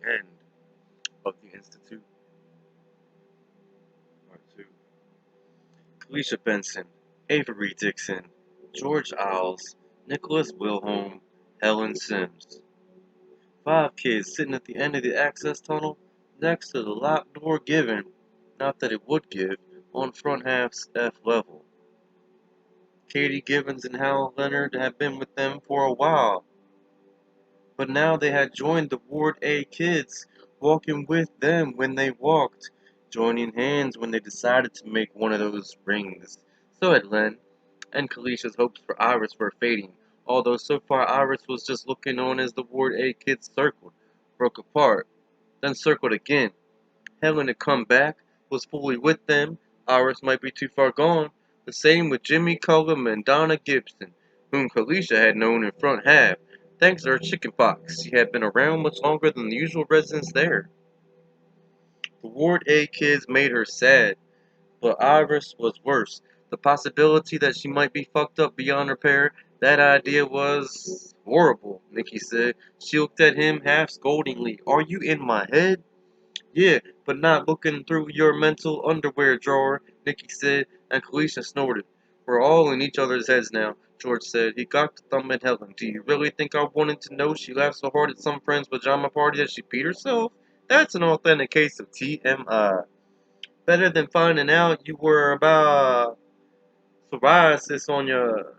End of the Institute, Part 2. Felicia Benson, Avery Dixon, George Isles, Nicholas Wilhelm, Helen Sims. 5 kids sitting at the end of the access tunnel next to the locked door given, not that it would give, on front half's F level. Katie Gibbons and Hal Leonard had been with them for a while, but now they had joined the Ward A kids, walking with them when they walked, joining hands when they decided to make one of those rings. So had Len, and Kalicia's hopes for Iris were fading, although so far Iris was just looking on as the Ward A kids circled, broke apart, then circled again. Helen had come back, was fully with them. Iris might be too far gone. The same with Jimmy Cullum and Donna Gibson, whom Kalisha had known in front half. Thanks to her chicken pox, she had been around much longer than the usual residents there. The Ward A kids made her sad, but Iris was worse. The possibility that she might be fucked up beyond repair, that idea was horrible, Nikki said. She looked at him half scoldingly. Are you in my head? Yeah, but not looking through your mental underwear drawer, Nikki said, and Kalisha snorted. We're all in each other's heads now, George said. He cocked a thumb at Helen. Do you really think I wanted to know she laughed so hard at some friend's pajama party that she peed herself? That's an authentic case of TMI. Better than finding out you were about psoriasis on your...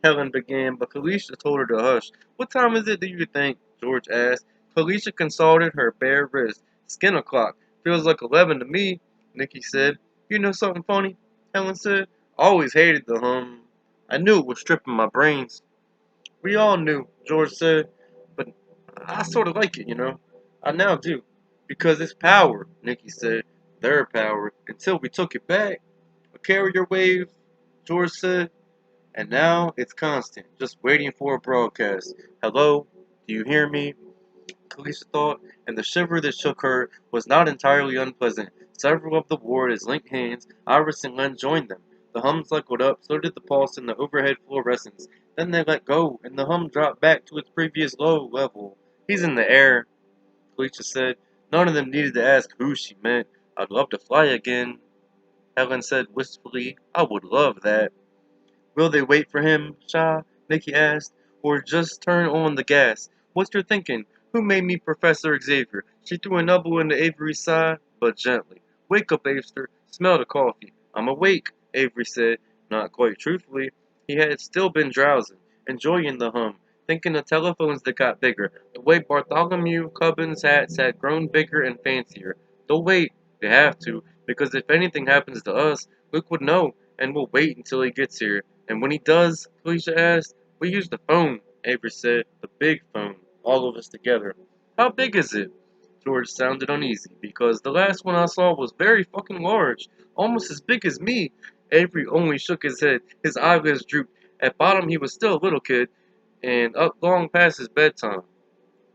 Helen began, but Kalisha told her to hush. What time is it, do you think? George asked. Kalisha consulted her bare wrist. Skin o'clock. Feels like 11 to me, Nikki said. You know something funny? Helen said. I always hated the hum. I knew it was stripping my brains. We all knew, George said. But I sort of like it, you know. I now do. Because it's power, Nikki said. Their power. Until we took it back. A carrier wave, George said. And now it's constant, just waiting for a broadcast. Hello? Do you hear me? Kalisa thought, and the shiver that shook her was not entirely unpleasant. Several of the warders linked hands. Iris and Len joined them. The hum cycled up, so did the pulse in the overhead fluorescence. Then they let go, and the hum dropped back to its previous low level. He's in the air, Kalisa said. None of them needed to ask who she meant. I'd love to fly again, Helen said wistfully. I would love that. Will they wait for him, Shaw? Nikki asked. Or just turn on the gas? What's your thinking? Who made me Professor Xavier? She threw an elbow into Avery's side, but gently. Wake up, Avester. Smell the coffee. I'm awake, Avery said, not quite truthfully. He had still been drowsing, enjoying the hum, thinking of telephones that got bigger, the way Bartholomew Cubbins' hats had grown bigger and fancier. They'll wait. They have to, because if anything happens to us, Luke would know, and we'll wait until he gets here. And when he does, Felicia asked, we use the phone, Avery said, the big phone, all of us together. How big is it? George sounded uneasy, because the last one I saw was very fucking large, almost as big as me. Avery only shook his head, his eyelids drooped. At bottom he was still a little kid, and up long past his bedtime.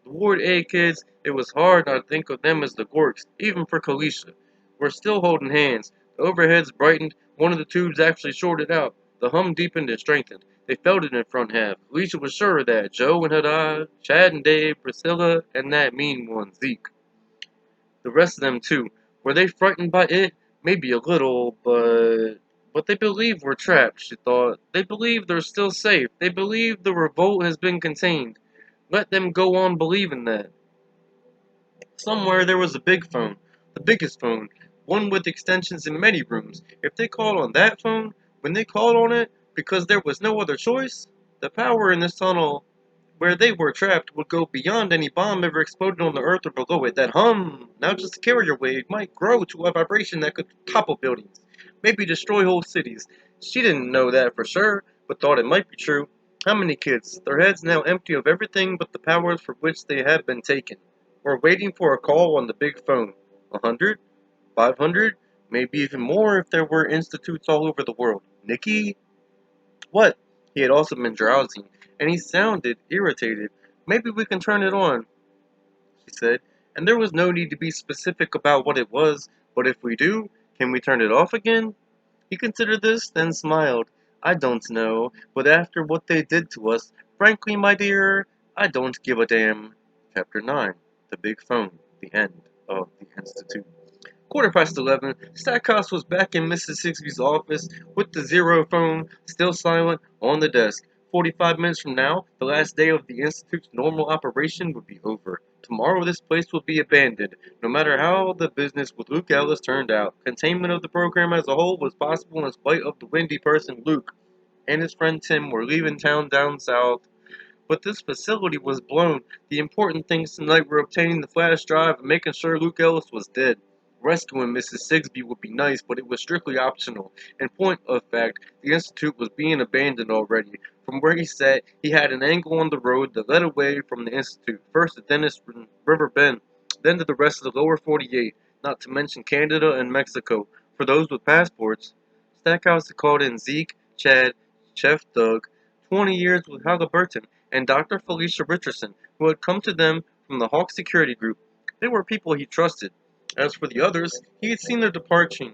The Ward A kids, it was hard not to think of them as the Gorks, even for Kalisha. We're still holding hands. The overheads brightened. One of the tubes actually shorted out. The hum deepened and strengthened. They felt it in front half. Kalisha was sure of that. Joe and Hadad, Chad and Dave, Priscilla, and that mean one, Zeke. The rest of them, too. Were they frightened by it? Maybe a little, but they believe we're trapped, she thought. They believe they're still safe. They believe the revolt has been contained. Let them go on believing that. Somewhere there was a big phone, the biggest phone, one with extensions in many rooms. If they called on that phone, when they called on it, because there was no other choice, the power in this tunnel where they were trapped would go beyond any bomb ever exploded on the earth or below it. That hum, now just a carrier wave, might grow to a vibration that could topple buildings, maybe destroy whole cities. She didn't know that for sure, but thought it might be true. How many kids, their heads now empty of everything but the powers for which they had been taken, were waiting for a call on the big phone? 100? 500? Maybe even more if there were institutes all over the world. Nikki? What? He had also been drowsy, and he sounded irritated. Maybe we can turn it on, she said, and there was no need to be specific about what it was, but if we do, can we turn it off again? He considered this, then smiled. I don't know, but after what they did to us, frankly, my dear, I don't give a damn. Chapter 9. The Big Phone. The End of the Institute. 11:15, Stackhouse was back in Mrs. Sigsbee's office with the zero phone still silent on the desk. 45 minutes from now, the last day of the Institute's normal operation would be over. Tomorrow, this place will be abandoned, no matter how the business with Luke Ellis turned out. Containment of the program as a whole was possible in spite of the windy person Luke and his friend Tim were leaving town down south. But this facility was blown. The important things tonight were obtaining the flash drive and making sure Luke Ellis was dead. Rescuing Mrs. Sigsbee would be nice, but it was strictly optional. In point of fact, the Institute was being abandoned already. From where he sat, he had an angle on the road that led away from the Institute, first to Dennis River Bend, then to the rest of the lower 48, not to mention Canada and Mexico. For those with passports, Stackhouse had called in Zeke, Chad, Chef Doug, 20 years with Halliburton, and Dr. Felicia Richardson, who had come to them from the Hawk Security Group. They were people he trusted. As for the others, he had seen their departing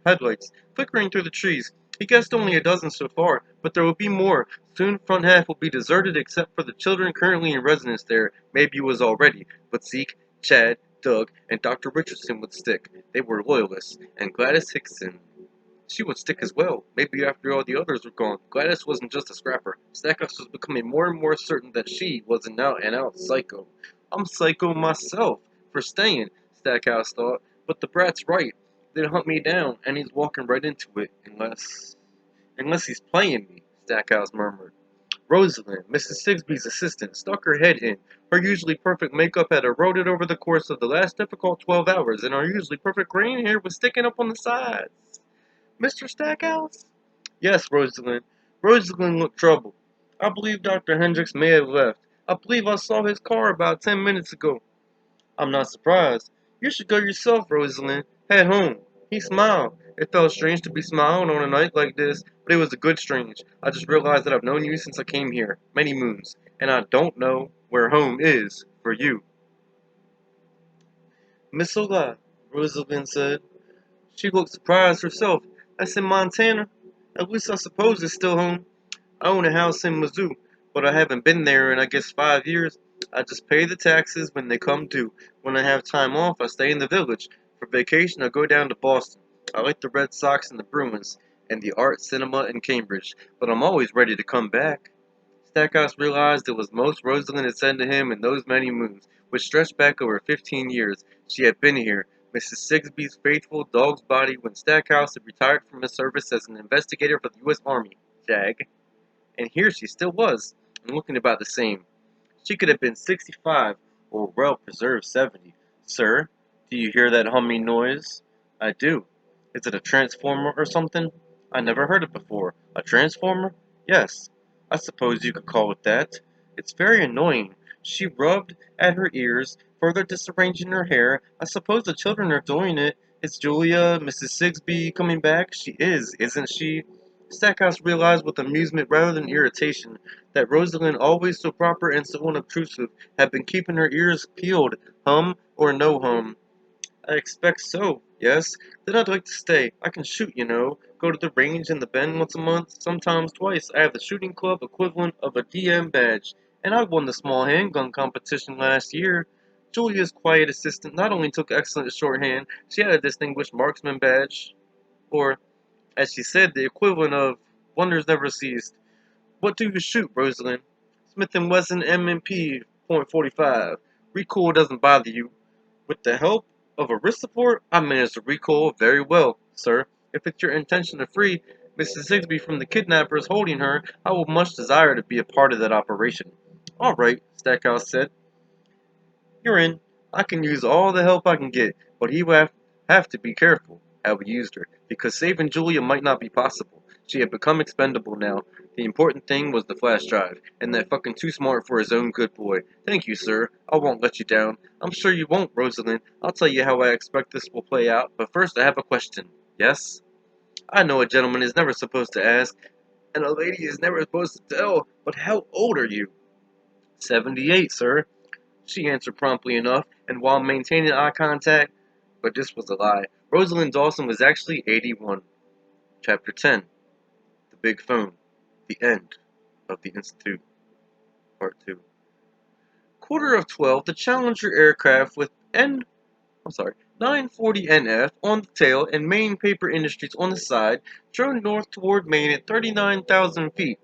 headlights flickering through the trees. He guessed only a dozen so far, but there will be more. Soon front half will be deserted except for the children currently in residence there. Maybe it was already, but Zeke, Chad, Doug, and Dr. Richardson would stick. They were loyalists, and Gladys Hickson, she would stick as well. Maybe after all the others were gone, Gladys wasn't just a scrapper. Stackhouse was becoming more and more certain that she was an out-and-out psycho. I'm psycho myself for staying, Stackhouse thought. But the brat's right. They'd hunt me down, and he's walking right into it, unless he's playing me, Stackhouse murmured. Rosalind, Mrs. Sigsbee's assistant, stuck her head in. Her usually perfect makeup had eroded over the course of the last difficult 12 hours, and her usually perfect green hair was sticking up on the sides. Mr. Stackhouse? Yes, Rosalind. Rosalind looked troubled. I believe Dr. Hendricks may have left. I believe I saw his car about 10 minutes ago. I'm not surprised. You should go yourself, Rosalind. Head home. He smiled. It felt strange to be smiling on a night like this, but it was a good strange. I just realized that I've known you since I came here, many moons, and I don't know where home is for you. Miss Ola, Rosalind said. She looked surprised herself. That's in Montana. At least I suppose it's still home. I own a house in Mizzou, but I haven't been there in I guess 5 years. I just pay the taxes when they come due. When I have time off, I stay in the village. For vacation, I go down to Boston. I like the Red Sox and the Bruins, and the art cinema in Cambridge, but I'm always ready to come back. Stackhouse realized it was most Rosalind had said to him in those many moons, which stretched back over 15 years. She had been here, Mrs. Sigsbee's faithful dog's body, when Stackhouse had retired from his service as an investigator for the U.S. Army, JAG. And here she still was, and looking about the same. She could have been 65, or well preserved 70. Sir, do you hear that humming noise? I do. Is it a transformer or something? I never heard it before. A transformer? Yes. I suppose you could call it that. It's very annoying. She rubbed at her ears, further disarranging her hair. I suppose the children are doing it. Is Julia, Mrs. Sigsbee, coming back? She is, isn't she? Stackhouse realized with amusement rather than irritation that Rosalind, always so proper and so unobtrusive, had been keeping her ears peeled, hum or no hum. I expect so, yes. Then I'd like to stay. I can shoot, you know. Go to the range and the bend once a month, sometimes twice. I have the shooting club equivalent of a DM badge, and I won the small handgun competition last year. Julia's quiet assistant not only took excellent shorthand, she had a distinguished marksman badge, or, as she said, the equivalent of wonders never ceased. What do you shoot, Rosalind? Smith& Wesson M&P .45. Recoil doesn't bother you. With the help of a wrist support, I manage to recoil very well, sir. If it's your intention to free Mrs. Sigsbee from the kidnappers holding her, I will much desire to be a part of that operation. All right, Stackhouse said. You're in. I can use all the help I can get, but he will have to be careful how we used her, because saving Julia might not be possible. She had become expendable now. The important thing was the flash drive, and that fucking too smart for his own good boy. Thank you, sir. I won't let you down. I'm sure you won't, Rosalind. I'll tell you how I expect this will play out, but first I have a question. Yes? I know a gentleman is never supposed to ask, and a lady is never supposed to tell, but how old are you? 78, sir. She answered promptly enough, and while maintaining eye contact, but this was a lie. Rosalind Dawson was actually 81. Chapter 10. The Big Phone. The End of the Institute. Part 2. Quarter of 12, the Challenger aircraft with 940 NF on the tail and Maine Paper Industries on the side drove north toward Maine at 39,000 feet.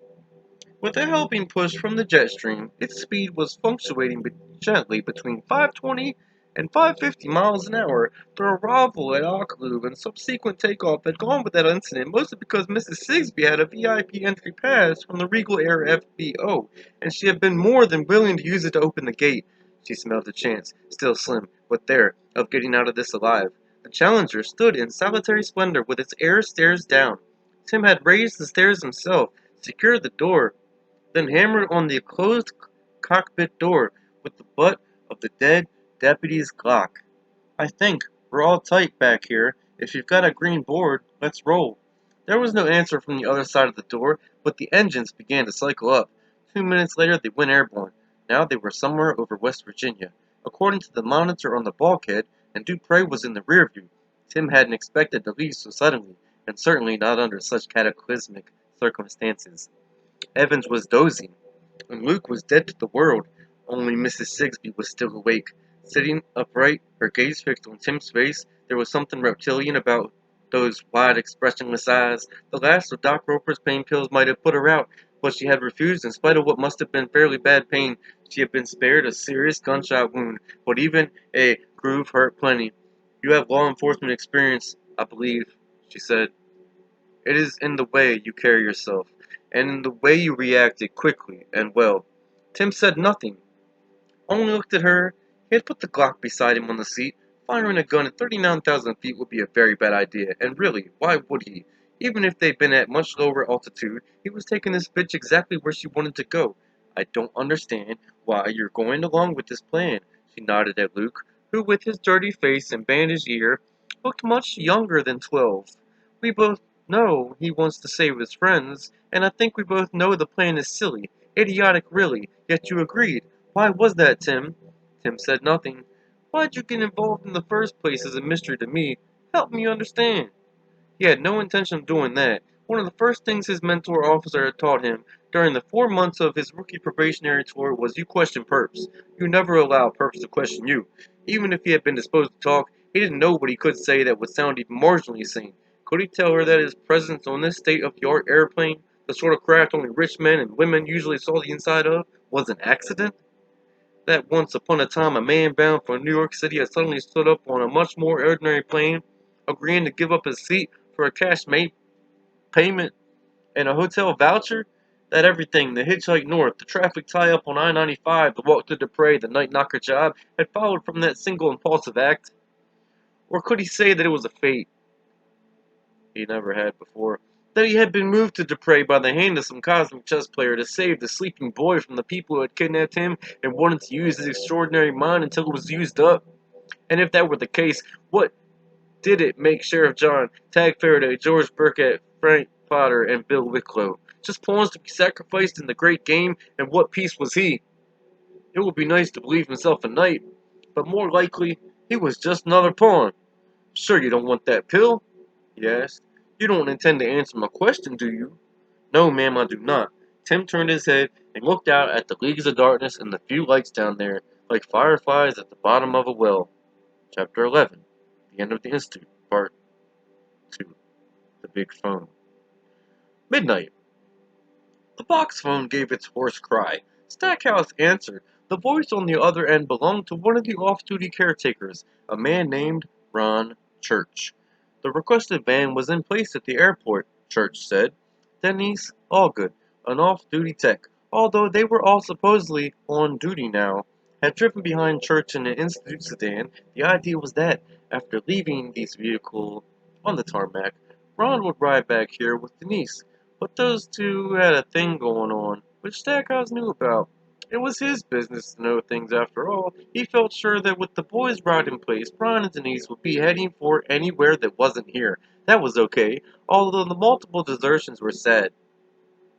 With a helping push from the jet stream, its speed was fluctuating gently between 520 and 550 miles an hour. The arrival at Okaloo and subsequent takeoff had gone without incident, mostly because Mrs. Sigsbee had a VIP entry pass from the Regal Air FBO, and she had been more than willing to use it to open the gate. She smelled the chance, still slim, but there, of getting out of this alive. The Challenger stood in solitary splendor with its air stairs down. Tim had raised the stairs himself, secured the door, then hammered on the closed cockpit door with the butt of the dead deputy's Glock. "I think we're all tight back here. If you've got a green board, let's roll." There was no answer from the other side of the door, but the engines began to cycle up. 2 minutes later they went airborne. Now they were somewhere over West Virginia, according to the monitor on the bulkhead, and Dupre was in the rear view. Tim hadn't expected to leave so suddenly, and certainly not under such cataclysmic circumstances. Evans was dozing, and Luke was dead to the world. Only Mrs. Sigsbee was still awake. Sitting upright, her gaze fixed on Tim's face, there was something reptilian about those wide, expressionless eyes. The last of Doc Roper's pain pills might have put her out, but she had refused in spite of what must have been fairly bad pain. She had been spared a serious gunshot wound, but even a groove hurt plenty. "You have law enforcement experience, I believe," she said. "It is in the way you carry yourself, and in the way you reacted quickly and well." Tim said nothing, only looked at her. He had put the Glock beside him on the seat. Firing a gun at 39,000 feet would be a very bad idea, and really, why would he? Even if they'd been at much lower altitude, he was taking this bitch exactly where she wanted to go. "I don't understand why you're going along with this plan," she nodded at Luke, who, with his dirty face and bandaged ear, looked much younger than 12. "We both know he wants to save his friends, and I think we both know the plan is silly, idiotic really, yet you agreed. Why was that, Tim?" Tim said nothing. "Why'd you get involved in the first place is a mystery to me. Help me understand." He had no intention of doing that. One of the first things his mentor officer had taught him during the 4 months of his rookie probationary tour was you question perps. You never allow perps to question you. Even if he had been disposed to talk, he didn't know what he could say that would sound even marginally sane. Could he tell her that his presence on this state-of-the-art airplane, the sort of craft only rich men and women usually saw the inside of, was an accident? That once upon a time a man bound for New York City had suddenly stood up on a much more ordinary plane, agreeing to give up his seat for a cash payment and a hotel voucher? That everything, the hitchhike north, the traffic tie-up on I-95, the walk to Dupre, the night knocker job, had followed from that single impulsive act? Or could he say that it was a fate he never had before? That he had been moved to Dupre by the hand of some cosmic chess player to save the sleeping boy from the people who had kidnapped him and wanted to use his extraordinary mind until it was used up? And if that were the case, what did it make Sheriff John, Tag Faraday, George Burkett, Frank Potter, and Bill Wicklow? Just pawns to be sacrificed in the great game, and what piece was he? It would be nice to believe himself a knight, but more likely, he was just another pawn. "Sure you don't want that pill?" he asked. "You don't intend to answer my question, do you?" "No, ma'am, I do not." Tim turned his head and looked out at the leagues of darkness and the few lights down there, like fireflies at the bottom of a well. Chapter 11. The End of the Institute, Part 2. The Big Phone. Midnight. The box phone gave its hoarse cry. Stackhouse answered. The voice on the other end belonged to one of the off-duty caretakers, a man named Ron Church. The requested van was in place at the airport, Church said. Denise Allgood, an off-duty tech, although they were all supposedly on duty now, had driven behind Church in an Institute sedan. The idea was that, after leaving these vehicles on the tarmac, Ron would ride back here with Denise. But those two had a thing going on, which Stackhouse knew about. It was his business to know things after all. He felt sure that with the boys' ride in place, Brian and Denise would be heading for anywhere that wasn't here. That was okay, although the multiple desertions were sad.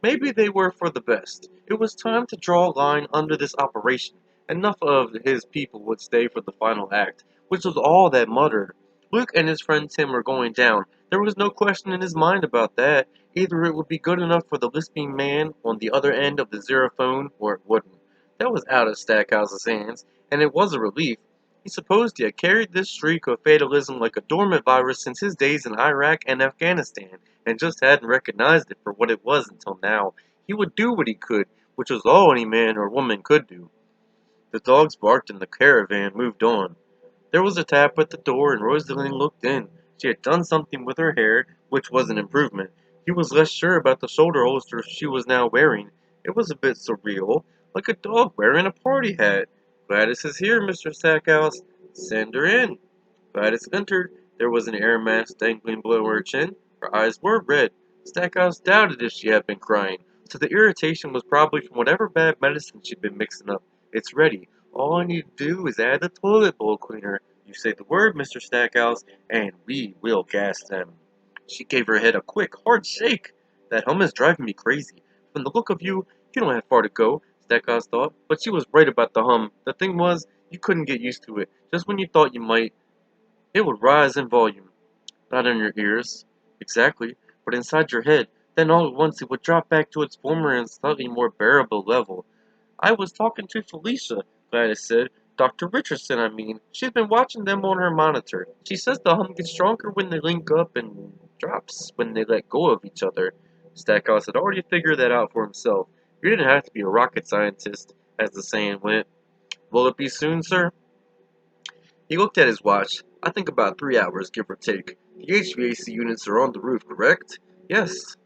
Maybe they were for the best. It was time to draw a line under this operation. Enough of his people would stay for the final act, which was all that mattered. Luke and his friend Tim were going down. There was no question in his mind about that. Either it would be good enough for the lisping man on the other end of the xerophone, or it wouldn't. That was out of Stackhouse's hands, and it was a relief. He supposed he had carried this streak of fatalism like a dormant virus since his days in Iraq and Afghanistan, and just hadn't recognized it for what it was until now. He would do what he could, which was all any man or woman could do. The dogs barked and the caravan moved on. There was a tap at the door, and Rosaline looked in. She had done something with her hair, which was an improvement. He was less sure about the shoulder holster she was now wearing. It was a bit surreal, like a dog wearing a party hat. Gladys is here, Mr. Stackhouse. Send her in. Gladys entered. There was an air mask dangling below her chin. Her eyes were red. Stackhouse doubted if she had been crying, so the irritation was probably from whatever bad medicine she'd been mixing up. It's ready. All I need to do is add the toilet bowl cleaner. You say the word, Mr. Stackhouse, and we will gas them. She gave her head a quick, hard shake. That hum is driving me crazy. From the look of you, you don't have far to go, Stackhouse thought. But she was right about the hum. The thing was, you couldn't get used to it. Just when you thought you might, it would rise in volume. Not in your ears, exactly, but inside your head. Then all at once it would drop back to its former and slightly more bearable level. I was talking to Felicia, Gladys said. Dr. Richardson, I mean. She's been watching them on her monitor. She says the hum gets stronger when they link up and drops when they let go of each other. Stackhouse had already figured that out for himself. You didn't have to be a rocket scientist, as the saying went. Will it be soon, sir? He looked at his watch. I think about 3 hours, give or take. The HVAC units are on the roof, correct? Yes.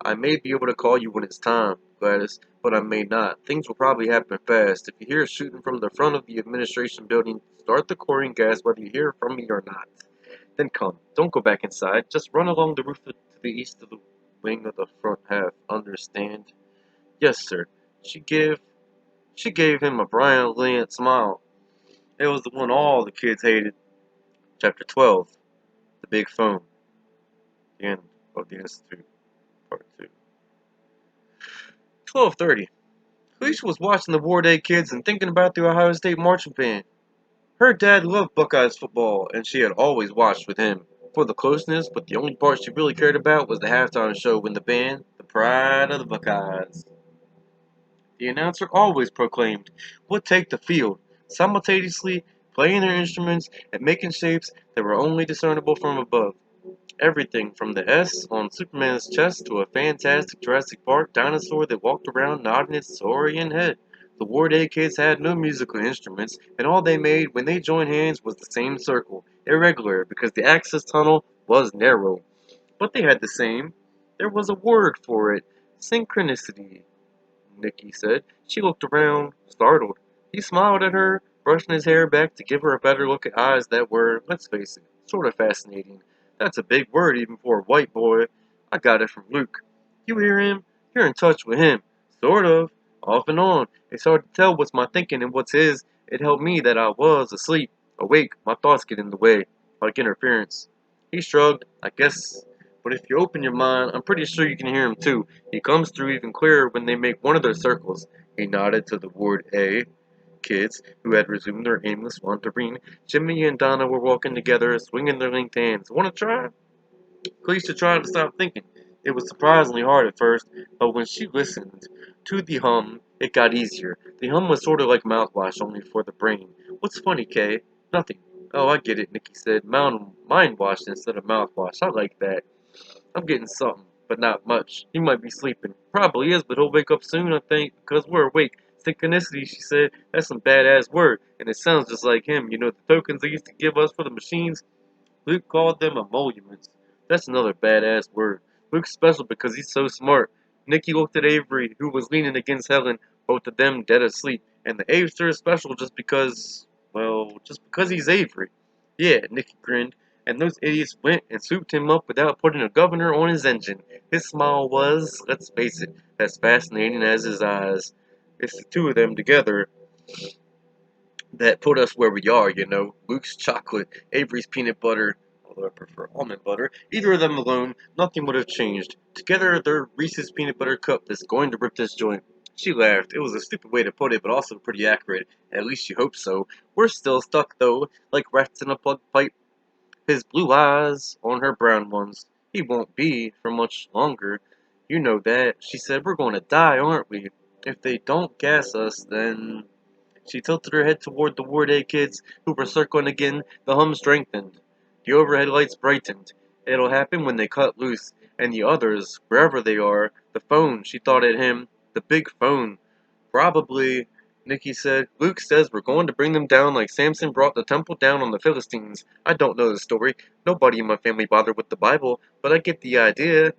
I may be able to call you when it's time, Gladys, but I may not. Things will probably happen fast. If you hear shooting from the front of the administration building, start the chlorine gas whether you hear from me or not. Then come. Don't go back inside. Just run along the roof to the east of the wing of the front half. Understand? Yes, sir. She gave she gave him a brilliant smile. It was the one all the kids hated. Chapter 12. The Big Phone. The end of the Institute. Part 2. 12:30. Felicia was watching the War Day kids and thinking about the Ohio State marching band. Her dad loved Buckeyes football, and she had always watched with him for the closeness, but the only part she really cared about was the halftime show when the band, the pride of the Buckeyes, the announcer always proclaimed, would take the field, simultaneously playing their instruments and making shapes that were only discernible from above. Everything from the S on Superman's chest to a fantastic Jurassic Park dinosaur that walked around nodding its saurian head. The War Day kids had no musical instruments, and all they made when they joined hands was the same circle, irregular because the access tunnel was narrow. But they had the same. There was a word for it, synchronicity. Nicky said. She looked around, startled. He smiled at her, brushing his hair back to give her a better look at eyes that were, let's face it, sort of fascinating. That's a big word even for a white boy. I got it from Luke. You hear him? You're in touch with him. Sort of. Off and on. It's hard to tell what's my thinking and what's his. It helped me that I was asleep. Awake, my thoughts get in the way, like interference. He shrugged. I guess. But if you open your mind, I'm pretty sure you can hear him too. He comes through even clearer when they make one of their circles. He nodded to the Ward A kids, who had resumed their aimless wandering. Jimmy and Donna were walking together, swinging their linked hands. Want to try? Cleisha tried to stop thinking. It was surprisingly hard at first, but when she listened to the hum, it got easier. The hum was sort of like mouthwash, only for the brain. What's funny, Kay? Nothing. Oh, I get it, Nikki said. Mind wash instead of mouthwash. I like that. I'm getting something, but not much. He might be sleeping. Probably is, but he'll wake up soon, I think, because we're awake. Synchronicity, she said. That's some badass word, and it sounds just like him. You know, the tokens they used to give us for the machines? Luke called them emoluments. That's another badass word. Luke's special because he's so smart. Nicky looked at Avery, who was leaning against Helen, both of them dead asleep. And the Avester is special just because, well, just because he's Avery. Yeah, Nicky grinned. And those idiots went and swooped him up without putting a governor on his engine. His smile was, let's face it, as fascinating as his eyes. It's the two of them together that put us where we are, you know. Luke's chocolate, Avery's peanut butter, although I prefer almond butter. Either of them alone, nothing would have changed. Together, they're Reese's peanut butter cup that's going to rip this joint. She laughed. It was a stupid way to put it, but also pretty accurate. At least she hoped so. We're still stuck, though, like rats in a plug pipe. His blue eyes on her brown ones. He won't be for much longer. You know that. She said, we're going to die, aren't we? If they don't gas us, then... She tilted her head toward the Ward A kids, who were circling again. The hum strengthened. The overhead lights brightened. It'll happen when they cut loose. And the others, wherever they are, the phone, she thought at him. The big phone. Probably, Nikki said. Luke says we're going to bring them down like Samson brought the temple down on the Philistines. I don't know the story. Nobody in my family bothered with the Bible, but I get the idea.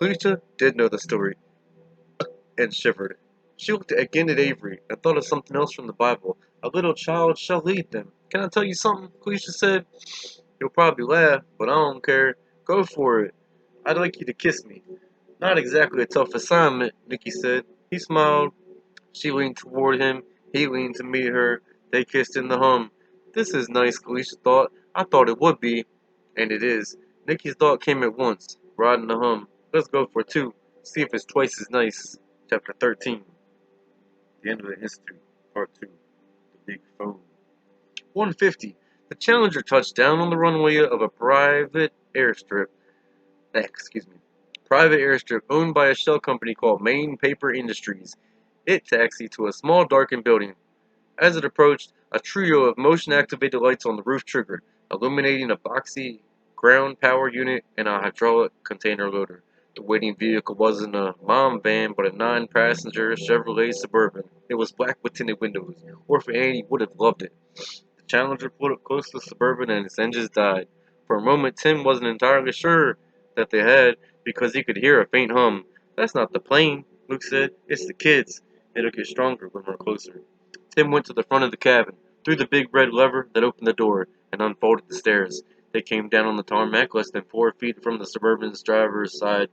Cleisha did know the story and shivered. She looked again at Avery and thought of something else from the Bible. A little child shall lead them. Can I tell you something? Cleisha said. You'll probably laugh, but I don't care. Go for it. I'd like you to kiss me. Not exactly a tough assignment, Nikki said. He smiled. She leaned toward him. He leaned to meet her. They kissed in the hum. This is nice, Cleisha thought. I thought it would be. And it is. Nikki's thought came at once, riding the hum. Let's go for two. See if it's twice as nice. Chapter 13. The End of the History. Part 2. The Big Phone. 150. The Challenger touched down on the runway of a excuse me, private airstrip owned by a shell company called Maine Paper Industries. It taxied to a small darkened building. As it approached, a trio of motion-activated lights on the roof triggered, illuminating a boxy ground power unit and a hydraulic container loader. The waiting vehicle wasn't a mom van, but a 9-passenger Chevrolet Suburban. It was black with tinted windows. Orphan Annie would have loved it. The Challenger pulled up close to the Suburban and its engines died. For a moment, Tim wasn't entirely sure that they had, because he could hear a faint hum. That's not the plane, Luke said. It's the kids. It'll get stronger when we're closer. Tim went to the front of the cabin, threw the big red lever that opened the door, and unfolded the stairs. They came down on the tarmac less than 4 feet from the Suburban's driver's side.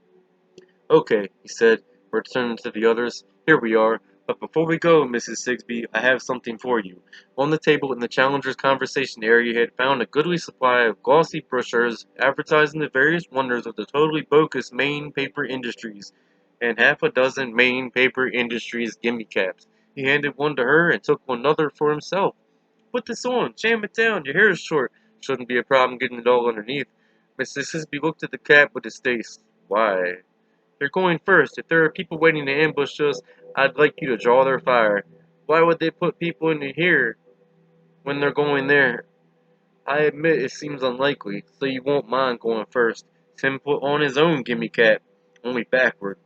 Okay, he said, returning to the others. Here we are. But before we go, Mrs. Sigsbee, I have something for you. On the table in the Challenger's conversation area, he had found a goodly supply of glossy brochures advertising the various wonders of the totally bogus Maine Paper Industries, and half a dozen Maine Paper Industries gimme caps. He handed one to her and took another for himself. Put this on, jam it down, your hair is short. Shouldn't be a problem getting it all underneath. Mrs. Sigsbee looked at the cap with distaste. Why? They're going first. If there are people waiting to ambush us, I'd like you to draw their fire. Why would they put people in here when they're going there? I admit it seems unlikely, so you won't mind going first. Tim put on his own gimme cap, only backward.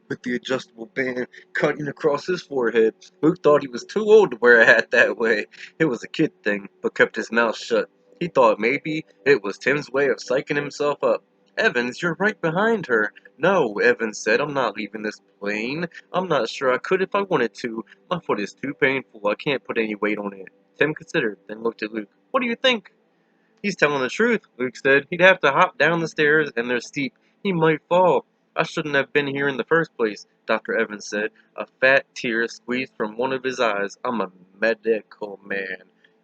With the adjustable band cutting across his forehead. Luke thought he was too old to wear a hat that way. It was a kid thing, but kept his mouth shut. He thought maybe it was Tim's way of psyching himself up. Evans, you're right behind her. No, Evans said, I'm not leaving this plane. I'm not sure I could if I wanted to. My foot is too painful. I can't put any weight on it. Tim considered, then looked at Luke. What do you think? He's telling the truth, Luke said. He'd have to hop down the stairs, and they're steep. He might fall. I shouldn't have been here in the first place, Dr. Evans said. A fat tear squeezed from one of his eyes. I'm a medical man.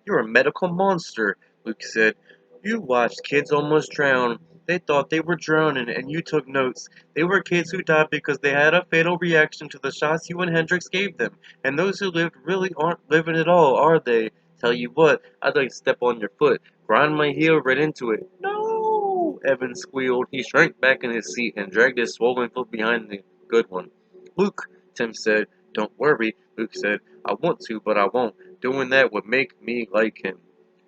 You're a medical monster, Luke said. You watched kids almost drown. They thought they were drowning, and you took notes. They were kids who died because they had a fatal reaction to the shots you and Hendricks gave them. And those who lived really aren't living at all, are they? Tell you what, I'd like to step on your foot. Grind my heel right into it. No! Evan squealed. He shrank back in his seat and dragged his swollen foot behind the good one. Luke, Tim said. Don't worry, Luke said. I want to, but I won't. Doing that would make me like him.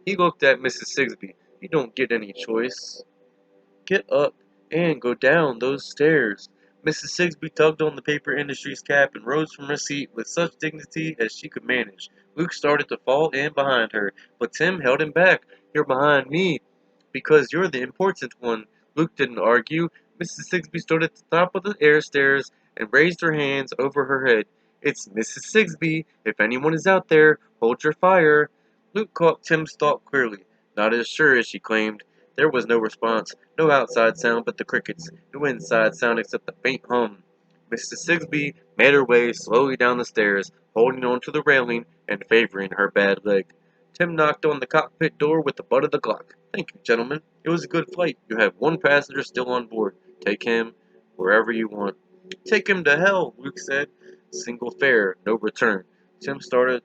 He looked at Mrs. Sigsbee. You don't get any choice. Get up and go down those stairs. Mrs. Sigsbee tugged on the paper industry's cap and rose from her seat with such dignity as she could manage. Luke started to fall in behind her, but Tim held him back. You're behind me, because you're the important one. Luke didn't argue. Mrs. Sigsbee stood at the top of the air stairs and raised her hands over her head. It's Mrs. Sigsbee. If anyone is out there, hold your fire. Luke caught Tim's thought clearly. Not as sure as she claimed. There was no response, no outside sound but the crickets, no inside sound except the faint hum. Mrs. Sigsbee made her way slowly down the stairs, holding on to the railing and favoring her bad leg. Tim knocked on the cockpit door with the butt of the Glock. Thank you, gentlemen. It was a good flight. You have one passenger still on board. Take him wherever you want. Take him to hell, Luke said. Single fare, no return. Tim started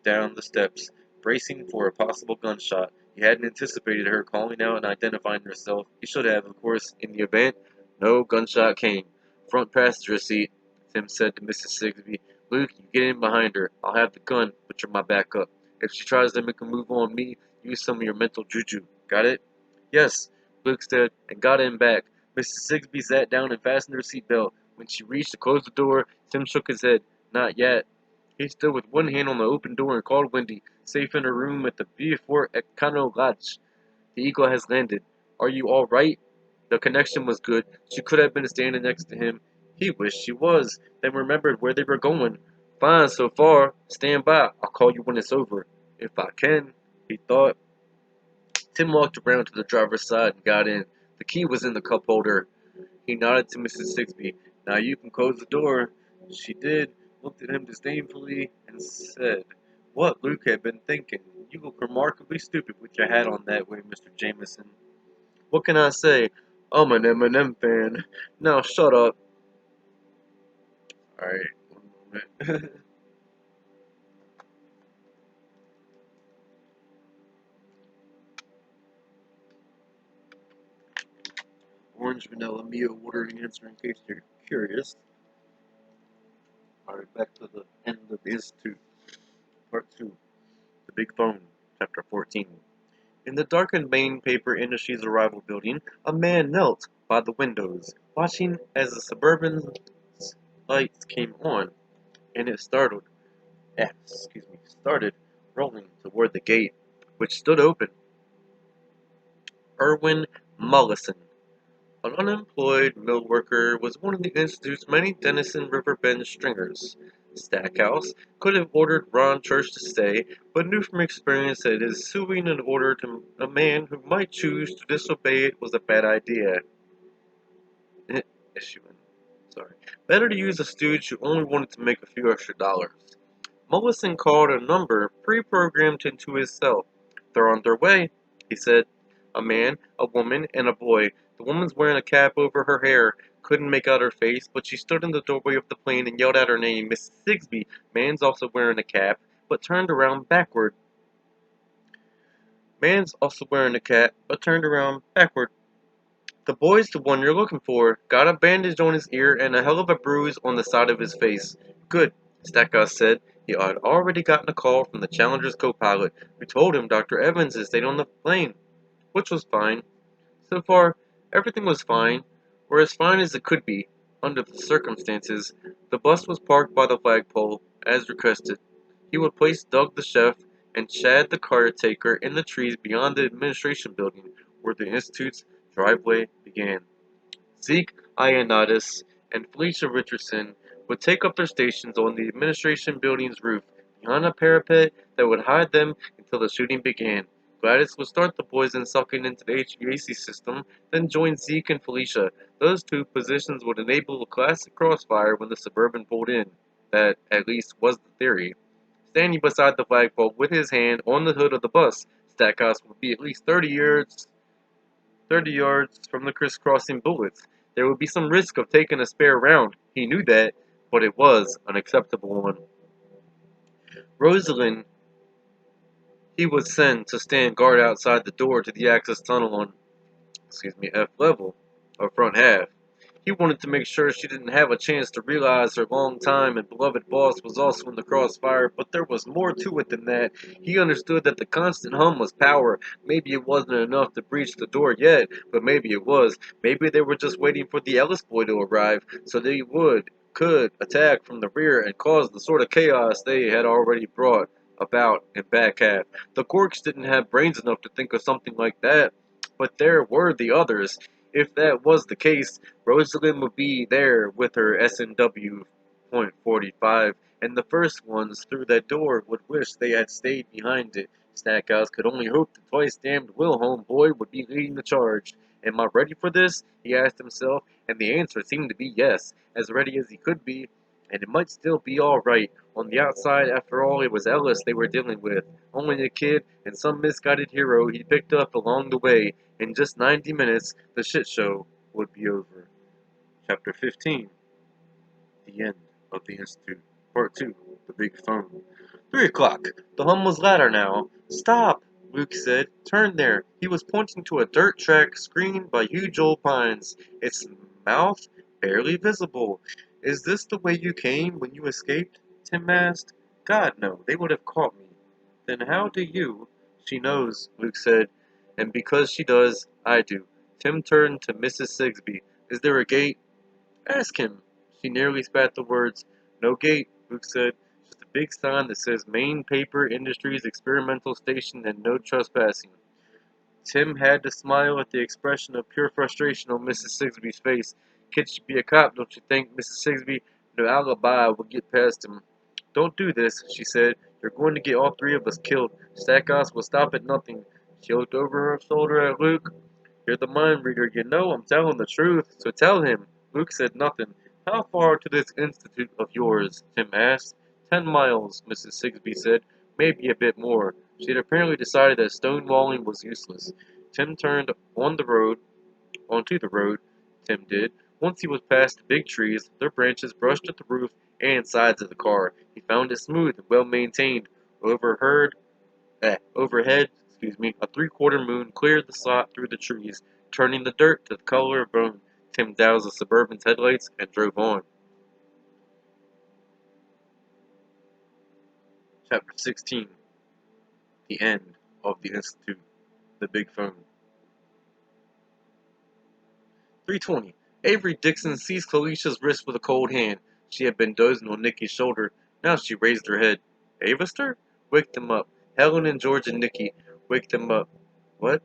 down the steps, bracing for a possible gunshot. He hadn't anticipated her calling out and identifying herself. He should have, of course. In the event, no gunshot came. Front passenger seat, Tim said to Mrs. Sigsby. Luke, you get in behind her. I'll have the gun, but you're my backup. If she tries to make a move on me, use some of your mental juju. Got it? Yes, Luke said, and got in back. Mrs. Sigsby sat down and fastened her seatbelt. When she reached to close the door, Tim shook his head. Not yet. He stood with one hand on the open door and called Wendy, safe in her room at the Beaufort Econo Lodge. The Eagle has landed. Are you all right? The connection was good. She could have been standing next to him. He wished she was, then remembered where they were going. Fine so far. Stand by. I'll call you when it's over. If I can, he thought. Tim walked around to the driver's side and got in. The key was in the cup holder. He nodded to Mrs. Sigsby. Now you can close the door. She did, looked at him disdainfully, and said, What Luke had been thinking. You look remarkably stupid with your hat on that way, Mr. Jameson. What can I say? I'm an M&M fan. Now shut up. Alright, one moment. Orange vanilla Mio water answer in case you're curious. Alright, back to the end of the Institute. Part 2. The Big Phone. Chapter 14. In the darkened main paper industry's arrival building, a man knelt by the windows, watching as the suburban lights came on, and it started rolling toward the gate, which stood open. Irwin Mollison, an unemployed mill worker, was one of the Institute's many Denison River Bend stringers. Stackhouse could have ordered Ron Church to stay, but knew from experience that his suing an order to a man who might choose to disobey it was a bad idea. Issuing. Sorry. Better to use a stooge who only wanted to make a few extra dollars. Mollison called a number pre-programmed into his cell. They're on their way, he said. A man, a woman, and a boy. The woman's wearing a cap over her hair. Couldn't make out her face, but she stood in the doorway of the plane and yelled out her name, Miss Sigsby. Man's also wearing a cap, but turned around backward. Man's also wearing a cap, but turned around backward. The boy's the one you're looking for. Got a bandage on his ear and a hell of a bruise on the side of his face. Good, Stackhouse said. He had already gotten a call from the Challenger's co-pilot, who told him Dr. Evans had stayed on the plane, which was fine. So far, everything was fine, or as fine as it could be, under the circumstances. The bus was parked by the flagpole, as requested. He would place Doug the chef and Chad the caretaker in the trees beyond the administration building, where the Institute's driveway began. Zeke Ioannidis and Felicia Richardson would take up their stations on the administration building's roof, behind a parapet that would hide them until the shooting began. Gladys would start the boys in sucking into the HVAC system, then join Zeke and Felicia. Those two positions would enable a classic crossfire when the Suburban pulled in. That, at least, was the theory. Standing beside the flagpole with his hand on the hood of the bus, Stackhouse would be at least 30 yards from the crisscrossing bullets. There would be some risk of taking a spare round. He knew that, but it was an acceptable one. Rosalind, he would send to stand guard outside the door to the access tunnel on, F level, or front half. He wanted to make sure she didn't have a chance to realize her long-time and beloved boss was also in the crossfire, but there was more to it than that. He understood that the constant hum was power. Maybe it wasn't enough to breach the door yet, but maybe it was. Maybe they were just waiting for the Ellis boy to arrive, so they could attack from the rear and cause the sort of chaos they had already brought about in back half. The Corks didn't have brains enough to think of something like that, but there were the others. If that was the case, Rosalind would be there with her S&W .45, and the first ones through that door would wish they had stayed behind it. Stackhouse could only hope the twice-damned Wilhelm boy would be leading the charge. Am I ready for this? He asked himself, and the answer seemed to be yes, as ready as he could be, and it might still be all right. On the outside, after all, it was Ellis they were dealing with, only a kid and some misguided hero he picked up along the way. In just 90 minutes, the shit show would be over. Chapter 15. The End of the Institute. Part 2. The Big Phone. 3 o'clock. The hum was louder now. Stop! Luke said. Turn there. He was pointing to a dirt track screened by huge old pines, its mouth barely visible. Is this the way you came when you escaped? Tim asked. God, no, they would have caught me. Then how do you? She knows, Luke said, and because she does, I do. Tim turned to Mrs. Sigsby. Is there a gate? Ask him. She nearly spat the words. No gate, Luke said. Just a big sign that says Maine Paper Industries Experimental Station and no trespassing. Tim had to smile at the expression of pure frustration on Mrs. Sigsby's face. Kid should be a cop, don't you think, Mrs. Sigsby? No alibi will get past him. Don't do this, she said. You're going to get all three of us killed. Stackhouse will stop at nothing. She looked over her shoulder at Luke. You're the mind reader, you know I'm telling the truth, so tell him. Luke said nothing. How far to this institute of yours? Tim asked. 10 miles, Mrs. Sigsby said. Maybe a bit more. She had apparently decided that stonewalling was useless. Tim turned onto the road, Tim did. Once he was past the big trees, their branches brushed at the roof and sides of the car. He found it smooth and well maintained. Overhead, a three-quarter moon cleared the slot through the trees, turning the dirt to the color of bone. Tim doused the Suburban's headlights and drove on. Chapter 16. The End of the Institute. The Big Phone. 3:20. Avery Dixon seized Felicia's wrist with a cold hand. She had been dozing on Nicky's shoulder. Now she raised her head. Avister? Wake them up. Helen and George and Nicky. Wake them up. What?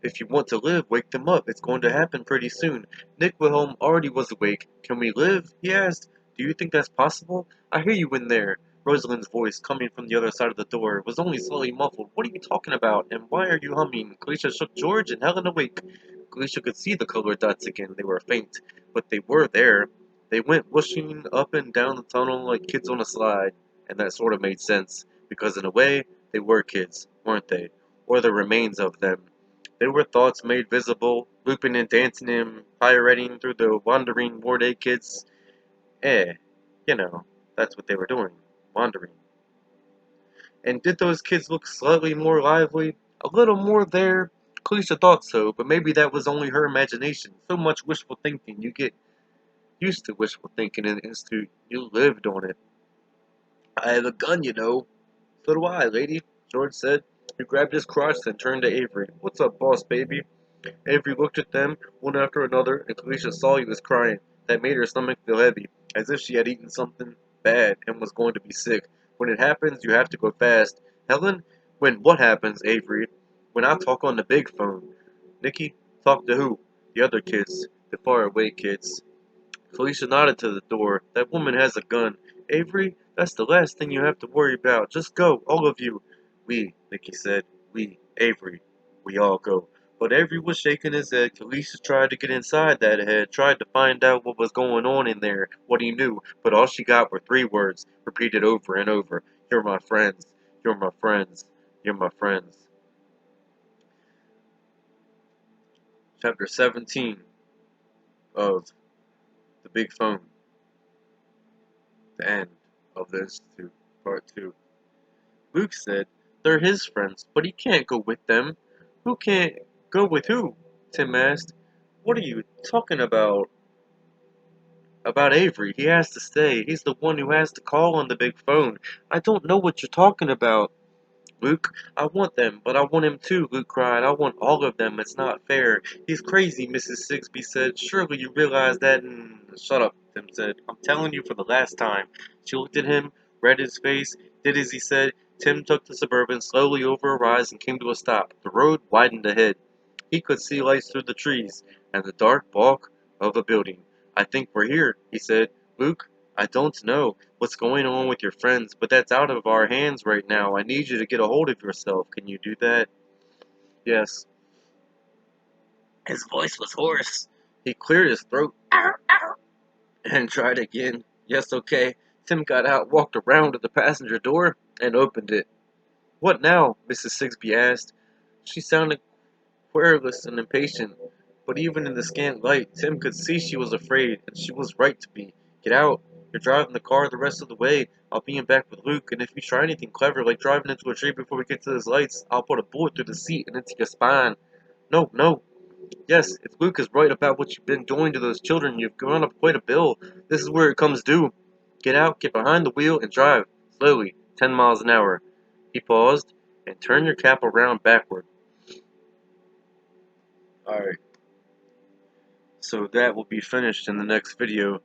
If you want to live, wake them up. It's going to happen pretty soon. Nick Wilhelm already was awake. Can we live? He asked. Do you think that's possible? I hear you in there. Rosalind's voice, coming from the other side of the door, was only slightly muffled. What are you talking about? And why are you humming? Kalisha shook George and Helen awake. Kalisha could see the colored dots again. They were faint, but they were there. They went whooshing up and down the tunnel like kids on a slide. And that sort of made sense, because in a way, they were kids, weren't they? Or the remains of them. They were thoughts made visible, looping and dancing and pirouetting through the wandering war-day kids. Eh, you know, that's what they were doing, wandering. And did those kids look slightly more lively? A little more there? Kalisha thought so, but maybe that was only her imagination. So much wishful thinking. You get used to wishful thinking in the institute. You lived on it. I have a gun, you know. So do I, lady, George said. He grabbed his crotch and turned to Avery. What's up, boss baby? Avery looked at them, one after another, and Kalisha saw he was crying. That made her stomach feel heavy, as if she had eaten something bad and was going to be sick. When it happens, you have to go fast. Helen? When what happens, Avery? When I talk on the big phone. Nicky? Talk to who? The other kids. The far away kids. Felicia nodded to the door. That woman has a gun. Avery, that's the last thing you have to worry about. Just go, all of you. We, Nicky said. We, Avery. We all go. But Avery was shaking his head. Felicia tried to get inside that head, tried to find out what was going on in there, what he knew, but all she got were three words, repeated over and over. You're my friends. You're my friends. You're my friends. Chapter 17 of The Big Phone. The End of the Institute. Part 2. Luke said, They're his friends, but he can't go with them. Who can't go with who? Tim asked. What are you talking about? About Avery. He has to stay. He's the one who has to call on the big phone. I don't know what you're talking about. Luke, I want them, but I want him too, Luke cried. I want all of them. It's not fair. He's crazy, Mrs. Sigsby said. Surely you realize that and... Shut up, Tim said. I'm telling you for the last time. She looked at him, read his face, did as he said. Tim took the Suburban slowly over a rise and came to a stop. The road widened ahead. He could see lights through the trees and the dark bulk of a building. I think we're here, he said. Luke, I don't know what's going on with your friends, but that's out of our hands right now. I need you to get a hold of yourself. Can you do that? Yes. His voice was hoarse. He cleared his throat and tried again. Yes, okay. Tim got out, walked around to the passenger door, and opened it. What now? Mrs. Sigsby asked. She sounded querulous and impatient, but even in the scant light, Tim could see she was afraid, and she was right to be. Get out, You're driving the car the rest of the way. I'll be in back with Luke, and if you try anything clever, like driving into a tree before we get to those lights, I'll put a bullet through the seat and into your spine. No, no. Yes, if Luke is right about what you've been doing to those children, you've gone up quite a bill. This is where it comes due. Get out, get behind the wheel, and drive. Slowly, 10 miles an hour. He paused, and turn your cap around backward. Alright. So that will be finished in the next video.